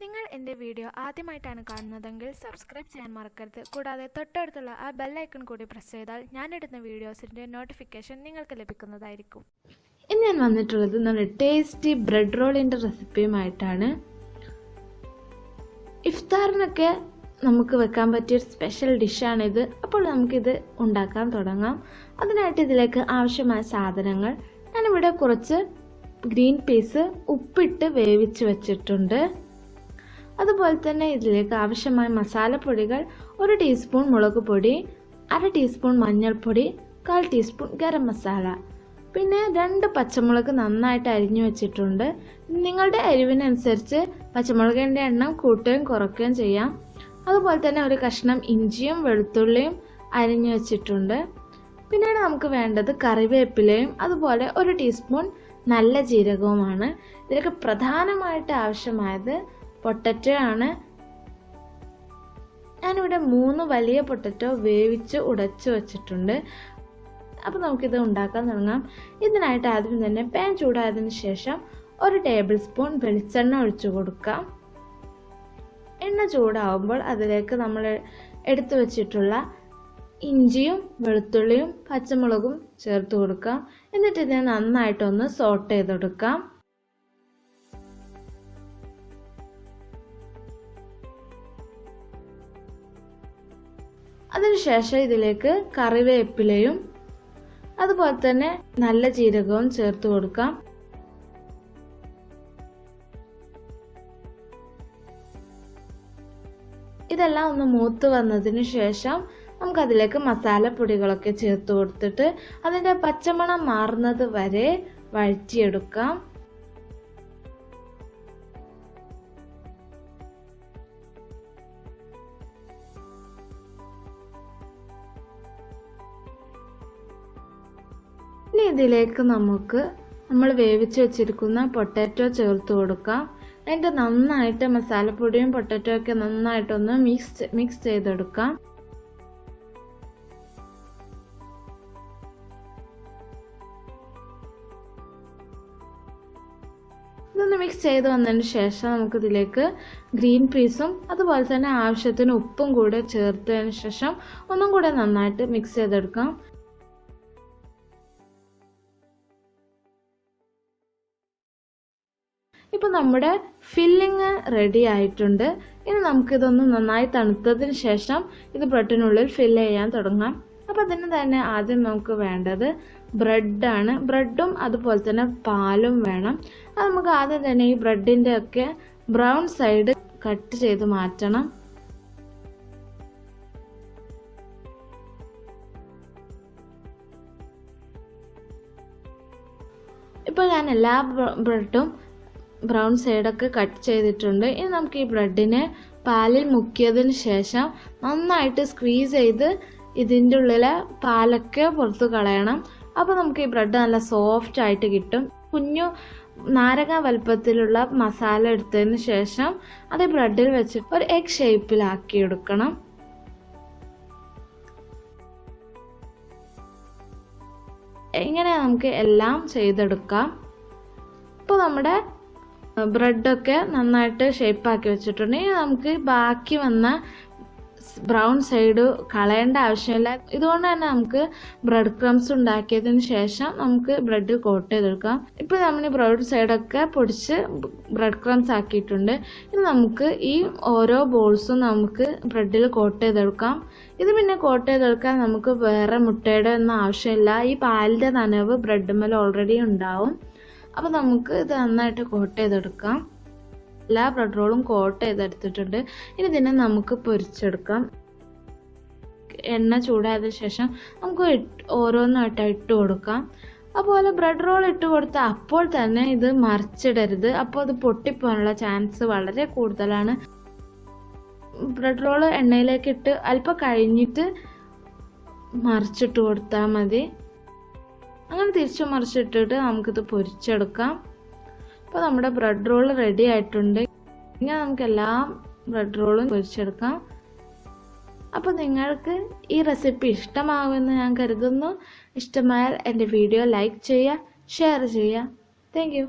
നിങ്ങൾ എൻ്റെ വീഡിയോ ആദ്യമായിട്ടാണ് കാണുന്നതെങ്കിൽ സബ്സ്ക്രൈബ് ചെയ്യാൻ മറക്കരുത്. കൂടാതെ തൊട്ടടുത്തുള്ള ആ ബെൽ ഐക്കൺ കൂടി പ്രസ് ചെയ്താൽ ഞാനിടുന്ന വീഡിയോസിൻ്റെ നോട്ടിഫിക്കേഷൻ നിങ്ങൾക്ക് ലഭിക്കുന്നതായിരിക്കും. ഇന്ന് ഞാൻ വന്നിട്ടുള്ളത് നല്ല ടേസ്റ്റി ബ്രെഡ് റോളിൻ്റെ റെസിപ്പിയുമായിട്ടാണ്. ഇഫ്താറിനൊക്കെ നമുക്ക് വെക്കാൻ പറ്റിയൊരു സ്പെഷ്യൽ ഡിഷാണിത്. അപ്പോൾ നമുക്കിത് ഉണ്ടാക്കാൻ തുടങ്ങാം. അതിനായിട്ട് ഇതിലേക്ക് ആവശ്യമായ സാധനങ്ങൾ ഞാനിവിടെ കുറച്ച് ഗ്രീൻ പീസ് ഉപ്പിട്ട് വേവിച്ച് വെച്ചിട്ടുണ്ട്. അതുപോലെ തന്നെ ഇതിലേക്ക് ആവശ്യമായ മസാലപ്പൊടികൾ 1 ടീസ്പൂൺ മുളക് പൊടി, 1/2 ടീസ്പൂൺ മഞ്ഞൾപ്പൊടി, 1/4 ടീസ്പൂൺ ഗരം മസാല, പിന്നെ 2 പച്ചമുളക് നന്നായിട്ട് അരിഞ്ഞു വെച്ചിട്ടുണ്ട്. നിങ്ങളുടെ എരിവിനനുസരിച്ച് പച്ചമുളകിൻ്റെ എണ്ണം കൂട്ടുകയും കുറയ്ക്കുകയും ചെയ്യാം. അതുപോലെ തന്നെ ഒരു കഷ്ണം ഇഞ്ചിയും വെളുത്തുള്ളിയും അരിഞ്ഞു വെച്ചിട്ടുണ്ട്. പിന്നീട് നമുക്ക് വേണ്ടത് കറിവേപ്പിലയും അതുപോലെ 1 ടീസ്പൂൺ നല്ല ജീരകവുമാണ്. ഇതിലേക്ക് പ്രധാനമായിട്ട് ആവശ്യമായത് പൊട്ടറ്റോ ആണ്. ഞാനിവിടെ 3 വലിയ പൊട്ടറ്റോ വേവിച്ച് ഉടച്ചു വെച്ചിട്ടുണ്ട്. അപ്പോൾ നമുക്കിത് ഉണ്ടാക്കാൻ തുടങ്ങാം. ഇതിനായിട്ട് ആദ്യം തന്നെ പാൻ ചൂടായതിനു ശേഷം 1 ടേബിൾ സ്പൂൺ വെളിച്ചെണ്ണ ഒഴിച്ചു കൊടുക്കാം. എണ്ണ ചൂടാവുമ്പോൾ അതിലേക്ക് നമ്മൾ എടുത്തു വെച്ചിട്ടുള്ള ഇഞ്ചിയും വെളുത്തുള്ളിയും പച്ചമുളകും ചേർത്ത് കൊടുക്കാം. എന്നിട്ട് ഇതിനെ നന്നായിട്ടൊന്ന് സോട്ട് ചെയ്തെടുക്കാം. അതിനുശേഷം ഇതിലേക്ക് കറിവേപ്പിലയും അതുപോലെ തന്നെ നല്ല ജീരകവും ചേർത്ത് കൊടുക്കാം. ഇതെല്ലാം ഒന്ന് മൂത്ത് വന്നതിന് ശേഷം നമുക്കതിലേക്ക് മസാലപ്പൊടികളൊക്കെ ചേർത്ത് കൊടുത്തിട്ട് അതിൻ്റെ പച്ചമണം മാറുന്നത് വരെ വഴറ്റിയെടുക്കാം. ഇനി ഇതിലേക്ക് നമ്മൾ വേവിച്ച് വെച്ചിരിക്കുന്ന പൊട്ടാറ്റോ ചേർത്ത് കൊടുക്കാം. എന്നിട്ട് നന്നായിട്ട് മസാലപ്പൊടിയും പൊട്ടാറ്റോ ഒക്കെ നന്നായിട്ടൊന്ന് മിക്സ് ചെയ്തെടുക്കാം. ഇതൊന്ന് മിക്സ് ചെയ്ത് വന്നതിന് ശേഷം നമുക്കിതിലേക്ക് ഗ്രീൻ പീസും അതുപോലെ തന്നെ ആവശ്യത്തിന് ഉപ്പും കൂടെ ചേർത്തതിന് ശേഷം ഒന്നും കൂടെ നന്നായിട്ട് മിക്സ് ചെയ്തെടുക്കാം. ഇപ്പോൾ നമ്മുടെ ഫില്ലിങ് റെഡി ആയിട്ടുണ്ട്. ഇനി നമുക്കിതൊന്ന് നന്നായി തണുത്തതിന് ശേഷം ഇത് ബ്രെഡിനുള്ളിൽ ഫില്ല് ചെയ്യാൻ തുടങ്ങാം. അപ്പോൾ അതിന് തന്നെ ആദ്യം നമുക്ക് വേണ്ടത് ബ്രെഡാണ്. ബ്രെഡും അതുപോലെ തന്നെ പാലും വേണം. അത് നമുക്ക് ആദ്യം തന്നെ ഈ ബ്രെഡിൻ്റെ ഒക്കെ ബ്രൗൺ സൈഡ് കട്ട് ചെയ്ത് മാറ്റണം. ഇപ്പോൾ ഞാൻ എല്ലാ ബ്രെഡും ബ്രൗൺ സൈഡൊക്കെ കട്ട് ചെയ്തിട്ടുണ്ട്. ഇനി നമുക്ക് ഈ ബ്രെഡിനെ പാലിൽ മുക്കിയതിന് ശേഷം നന്നായിട്ട് സ്ക്വീസ് ചെയ്ത് ഇതിൻ്റെ ഉള്ളിലെ പാലൊക്കെ പുറത്ത് കളയണം. അപ്പോൾ നമുക്ക് ഈ ബ്രെഡ് നല്ല സോഫ്റ്റ് ആയിട്ട് കിട്ടും. കുഞ്ഞു നാരങ്ങ വലുപ്പത്തിലുള്ള മസാല എടുത്തതിന് ശേഷം അത് ബ്രെഡിൽ വെച്ച് ഒരു എഗ് ഷേപ്പിലാക്കി എടുക്കണം. ഇങ്ങനെ നമുക്ക് എല്ലാം ചെയ്തെടുക്കാം. ഇപ്പോൾ നമ്മുടെ ബ്രെഡൊക്കെ നന്നായിട്ട് ഷേപ്പാക്കി വെച്ചിട്ടുണ്ട്. ഇനി നമുക്ക് ബാക്കി വന്ന ബ്രൗൺ സൈഡ് കളയേണ്ട ആവശ്യമില്ല. ഇതുകൊണ്ട് തന്നെ നമുക്ക് ബ്രെഡ് ക്രംസ് ഉണ്ടാക്കിയതിന് ശേഷം നമുക്ക് ബ്രെഡ് കോട്ട് ചെയ്തെടുക്കാം. ഇപ്പോൾ നമ്മൾ ഈ ബ്രൗൺ സൈഡൊക്കെ പൊടിച്ച് ബ്രെഡ് ക്രംസ് ആക്കിയിട്ടുണ്ട്. ഇനി നമുക്ക് ഈ ഓരോ ബോൾസും നമുക്ക് ബ്രെഡിൽ കോട്ട് ചെയ്തെടുക്കാം. ഇത് പിന്നെ കോട്ട് ചെയ്തെടുക്കാൻ നമുക്ക് വേറെ മുട്ടയുടെ ഒന്നും ആവശ്യമില്ല. ഈ പാലിൻ്റെ നനവ് ബ്രെഡുമ്മേൽ ഓൾറെഡി ഉണ്ടാവും. അപ്പോൾ നമുക്ക് ഇത് നന്നായിട്ട് കോട്ട് ചെയ്തെടുക്കാം. എല്ലാ ബ്രെഡ് റോളും കോട്ട് ചെയ്തെടുത്തിട്ടുണ്ട്. ഇനി ഇതിനെ നമുക്ക് പൊരിച്ചെടുക്കാം. എണ്ണ ചൂടായതിനു ശേഷം നമുക്ക് ഓരോന്നായിട്ട് ഇട്ട് കൊടുക്കാം. അതുപോലെ ബ്രെഡ് റോൾ ഇട്ട് കൊടുത്താൽ അപ്പോൾ തന്നെ ഇത് മറിച്ചിടരുത്. അപ്പോൾ അത് പൊട്ടിപ്പോകാനുള്ള ചാൻസ് വളരെ കൂടുതലാണ്. ബ്രെഡ് റോൾ എണ്ണയിലേക്ക് ഇട്ട് അല്പം കഴിഞ്ഞിട്ട് മറിച്ചിട്ട് കൊടുത്താൽ മതി. അങ്ങനെ തിരിച്ചു മറിച്ചിട്ടിട്ട് നമുക്കിത് പൊരിച്ചെടുക്കാം. അപ്പോൾ നമ്മുടെ ബ്രെഡ് റോൾ റെഡി ആയിട്ടുണ്ട്. ഇങ്ങനെ നമുക്ക് എല്ലാ ബ്രെഡ് റോളും പൊരിച്ചെടുക്കാം. അപ്പോൾ നിങ്ങൾക്ക് ഈ റെസിപ്പി ഇഷ്ടമാകുമെന്ന് ഞാൻ കരുതുന്നു. ഇഷ്ടമായാൽ എൻ്റെ വീഡിയോ ലൈക്ക് ചെയ്യുക, ഷെയർ ചെയ്യുക. Thank you.